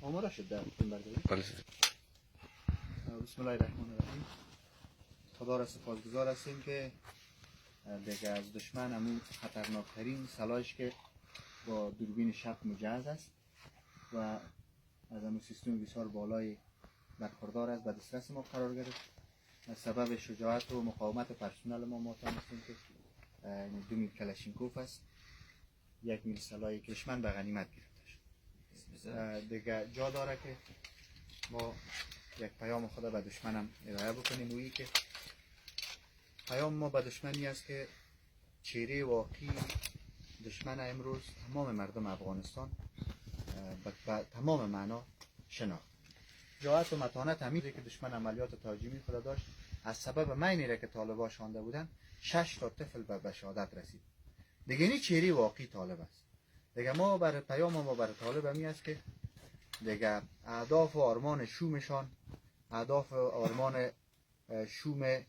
آماده شد در فیلم برداری؟ بله. بسم الله الرحمن الرحیم. خدا را سپاسگزار هستیم که دیگه از دشمن همون خطرناکترین سلاحش که با دوربین شب مجهز است و از همون سیستم بسیار بالای برخوردار است به دسترس ما قرار گرفت. سبب شجاعت و مقاومت پرسنل ما تونستیم که 2 میل کلاشینکوف است، 1 میل سلاح که دشمن به غنیمت گرفته شد. دیگه جا داره که ما یک پیام خدا به دشمنم ارائه بکنیم، وی که پیام ما به دشمنی است که چهره واقعی دشمن امروز تمام مردم افغانستان به تمام معنا شناخت. جهت و متانت همیشه که دشمن عملیات تهاجمی خود داشت، از سبب مینی را که طالبا شانده بودن 6 تا طفل به شهادت رسید. دیگه این چهره واقعی طالب است. دیگه ما برای پیام ما برای طالب همی است که دیگه اهداف و آرمان شومشان، اهداف و آرمان شوم